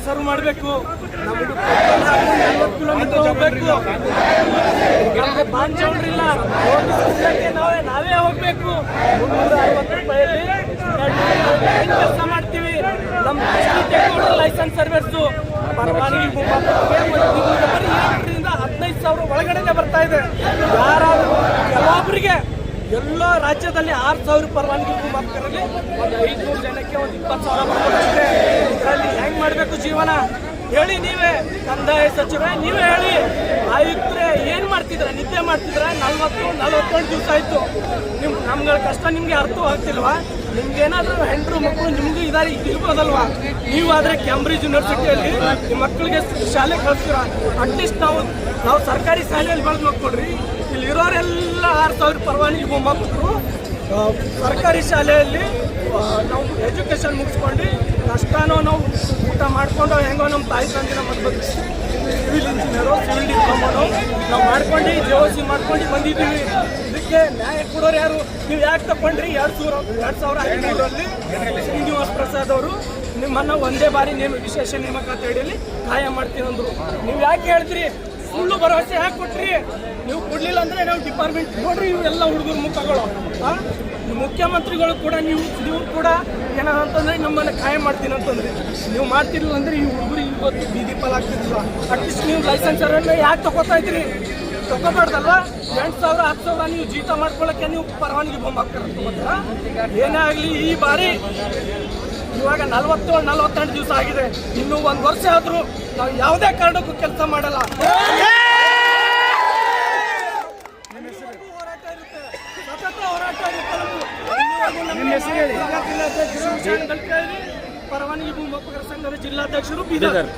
Serve ಮಾಡಬೇಕು. ನಮಗೆ 40 kilometre ಹೋಗ್ಬೇಕು. ನಮಗೆ ಬಾಂಚೌಂಡ್ರಿಲ್ಲ, ನಾವೇ ಹೋಗ್ಬೇಕು. 360 ರೂಪಾಯಲ್ಲಿ ಕೆಲಸ ಮಾಡ್ತೀವಿ. ನಮ್ಮ ಲೈಸೆನ್ಸ್ ಸರ್ವಿಸು ಪರವಾನಗಿ 15,000 ಒಳಗಡೆ ಬರ್ತಾ ಇದೆ. ಯಾರಾದರೂ ಕೆಲವೊಬ್ಬರಿಗೆ ಎಲ್ಲ ರಾಜ್ಯದಲ್ಲಿ 6,000 ಪರವಾನಗಿ ಭೂಮಾಪಕರಲ್ಲಿ ಒಂದು 500 ಜನಕ್ಕೆ ಒಂದು 20,000 ಬರ್ತಾರೆ. ಇದರಲ್ಲಿ ಹೆಂಗ್ ಮಾಡಬೇಕು ಜೀವನ ಹೇಳಿ? ನೀವೇ ಕಂದಾಯ ಸಚಿವರೇ ನೀವೇ ಹೇಳಿ. ಆಯುಕ್ತರೇ ಏನು ಮಾಡ್ತಿದ್ರ? ನಿದ್ದೆ ಮಾಡ್ತಿದ್ರ? 41 ದಿವಸ ಆಯ್ತು. ನಮ್ಗಳ ಕಷ್ಟ ನಿಮ್ಗೆ ಅರ್ಥವಾಗ್ತಿಲ್ವಾ? ನಿಮ್ಗೇನಾದ್ರೂ ಹೆಂಡ್ರು ಮಕ್ಕಳು ನಿಮ್ಗೆ ಇರ್ಬೋದಲ್ವಾ? ನೀವಾದ್ರೆ ಕ್ಯಾಂಬ್ರಿಡ್ಜ್ ಯೂನಿವರ್ಸಿಟಿಯಲ್ಲಿ ನಿಮ್ಮ ಮಕ್ಕಳಿಗೆ ಶಾಲೆ ಕಳಿಸ್ತೀರ. ಅಟ್ಲೀಸ್ಟ್ ನಾವು ಸರ್ಕಾರಿ ಶಾಲೆಯಲ್ಲಿ ಬೆಳೆದು ಮಕ್ಕಳ್ರಿ. ಇಲ್ಲಿ ಇರೋರೆಲ್ಲ 6,000 ಪರವಾನಗಿ ಭೂಮಾಪಕರು ಸರ್ಕಾರಿ ಶಾಲೆಯಲ್ಲಿ ನಾವು ಎಜುಕೇಷನ್ ಮುಗಿಸ್ಕೊಂಡು ಕಷ್ಟನೋ ನಾವು ಊಟ ಮಾಡ್ಕೊಂಡು ಹೆಂಗೋ ನಮ್ಮ ತಾಯಿ ತಂದಿನ ಮಕ್ಕಳು ಸಿವಿಲ್ ಇಂಜಿನಿಯರು, ಸಿವಿಲ್ ಡಿಪ್ಲೊಮೋನು ನಾವು ಮಾಡ್ಕೊಂಡು JOC ಮಾಡ್ಕೊಂಡು ಬಂದಿದ್ದೀವಿ. ಇದಕ್ಕೆ ನ್ಯಾಯ ಕೊಡೋರು ಯಾರು? ನೀವು ಯಾಕೆ ತಗೊಂಡ್ರಿ? 2015ರಲ್ಲಿ ಶ್ರೀನಿವಾಸ್ ಪ್ರಸಾದ್ ಅವರು ನಿಮ್ಮನ್ನು ಒಂದೇ ಬಾರಿ ವಿಶೇಷ ನೇಮಕಾತಿ ಅಡಿಯಲ್ಲಿ ಕಾಯಂ ಮಾಡ್ತೀನಿ ಅಂದರು. ನೀವು ಯಾಕೆ ಹೇಳಿದ್ರಿ? ಸುಳ್ಳು ಭರವಸೆ ಯಾಕೆ ಕೊಟ್ರಿ? ನೀವು ಕೊಡ್ಲಿಲ್ಲ ಅಂದ್ರೆ ನಾವು ಡಿಪಾರ್ಟ್ಮೆಂಟ್ ನೋಡ್ರಿ, ಇವೆಲ್ಲ ಹುಡುಗರು ಮುಖಗಳು. ಮುಖ್ಯಮಂತ್ರಿಗಳು ಕೂಡ ನೀವು ಕೂಡ ಏನಂತಂದ್ರೆ ನಮ್ಮನ್ನು ಕಾಯಂ ಮಾಡ್ತೀನಿ ಅಂತಂದ್ರಿ. ನೀವು ಮಾಡ್ತಿರ್ಲಿಲ್ಲ ಅಂದ್ರೆ ಈ ಹುಡುಗರು ಇವತ್ತು ಬೀದಿ ಪಾಲಾಗ್ತಿರ್ಲಿಲ್ಲ. ಅಟ್ಲೀಸ್ಟ್ ನೀವು ಲೈಸೆನ್ಸ್ ಯಾಕೆ ತಗೋತಾ ಇದ್ರಿ? ತಗೋಬಾರ್ದಲ್ಲ? 8,000 10,000 ನೀವು ಜೀತ ಮಾಡ್ಕೊಳ್ಳೋಕ್ಕೆ ನೀವು ಪರವಾನಗಿ ಭೂಮಾಪಕರ ತಗೋತೀರಾ? ಏನೇ ಆಗಲಿ ಈ ಬಾರಿ ಇವಾಗ 42 ದಿವಸ ಆಗಿದೆ. ಇನ್ನೂ 1 ವರ್ಷ ಆದರೂ ನಾವು ಯಾವುದೇ ಕಾರಣಕ್ಕೂ ಕೆಲಸ ಮಾಡಲ್ಲ. ಪರವಾನಗಿ ಭೂಮಾಪಕರ ಸಂಘದ ಜಿಲ್ಲಾಧ್ಯಕ್ಷರು ಬೀದರ್.